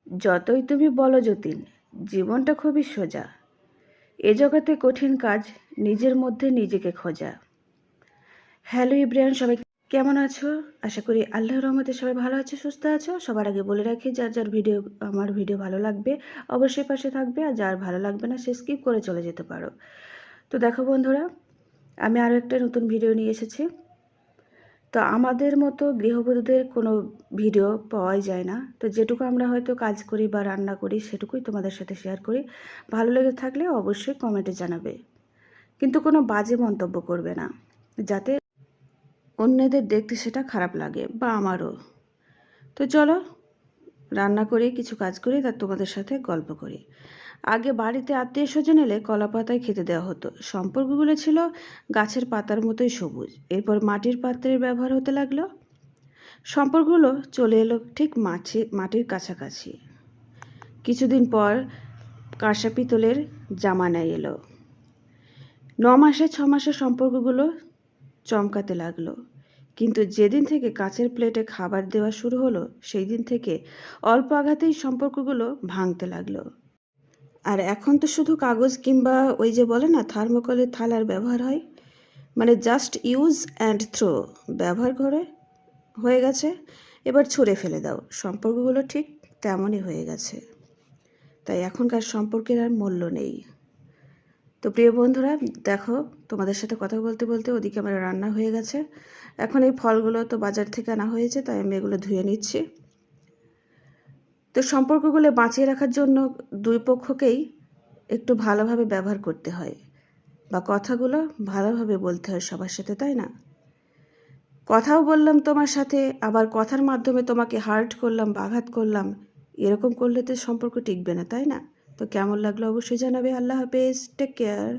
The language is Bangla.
যতই তুমি বলো যতীন, জীবনটা খুবই সোজা। এ জগতে কঠিন কাজ নিজের মধ্যে নিজেকে খোঁজা। হ্যালো ইব্রাহিম, সবাই কেমন আছো? আশা করি আল্লাহর রহমতে সবাই ভালো আছো, সুস্থ আছো। সবার আগে বলে রাখি, যার যার আমার ভিডিও ভালো লাগবে অবশ্যই পাশে থাকবে, আর যার ভালো লাগবে না সে স্কিপ করে চলে যেতে পারো। তো দেখো বন্ধুরা, আমি আরও একটা নতুন ভিডিও নিয়ে এসেছি। তো আমাদের মতো গৃহবধূদের কোনো ভিডিও পাওয়াই যায় না। তো যেটুকু আমরা হয়তো কাজ করি বা রান্না করি সেটুকুই তোমাদের সাথে শেয়ার করি। ভালো লেগে থাকলে অবশ্যই কমেন্টে জানাবে, কিন্তু কোনো বাজে মন্তব্য করবে না, যাতে অন্যদের দেখতে সেটা খারাপ লাগে, বা আমারও। তো চলো রান্না করি, কিছু কাজ করি, তার তোমাদের সাথে গল্প করি। আগে বাড়িতে আত্মীয় স্বজন এলে কলা পাতায় খেতে দেওয়া হতো। সম্পর্কগুলো ছিল গাছের পাতার মতোই সবুজ। এরপর মাটির পাত্রের ব্যবহার হতে লাগলো। সম্পর্কগুলো চলে এলো ঠিক মাটির কাছাকাছি। কিছুদিন পর কাঁসা পিতলের জামানায় এলো। 9 মাসে 6 মাসে সম্পর্কগুলো চমকাতে লাগলো। কিন্তু যেদিন থেকে কাচের প্লেটে খাবার দেওয়া শুরু হলো, সেই দিন থেকে অল্প আঘাতেই সম্পর্কগুলো ভাঙতে লাগলো। আর এখন তো শুধু কাগজ কিংবা ওই যে বলে না থার্মোকলের থালার ব্যবহার হয়, মানে জাস্ট ইউজ অ্যান্ড থ্রো ব্যবহার করে হয়ে গেছে। এবার ছুঁড়ে ফেলে দাও, সম্পর্কগুলো ঠিক তেমনই হয়ে গেছে। তাই এখনকার সম্পর্কের আর মূল্য নেই। তো প্রিয় বন্ধুরা, দেখো তোমাদের সাথে কথা বলতে বলতে ওদিকে আমার রান্না হয়ে গেছে। এখন এই ফলগুলো তো বাজার থেকে আনা হয়েছে, তাই আমি এগুলো ধুয়ে নিচ্ছি। তো সম্পর্কগুলো বাঁচিয়ে রাখার জন্য দুই পক্ষকেই একটু ভালোভাবে ব্যবহার করতে হয়, বা কথাগুলো ভালোভাবে বলতে হয় সবার সাথে, তাই না? কথাও বললাম তোমার সাথে, আবার কথার মাধ্যমে তোমাকে হার্ট করলাম, আঘাত করলাম, এরকম করলে তো সম্পর্ক টিকবে না, তাই না? তো কেমন লাগলো অবশ্যই জানাবে। আল্লাহ হাফেজ, টেক কেয়ার।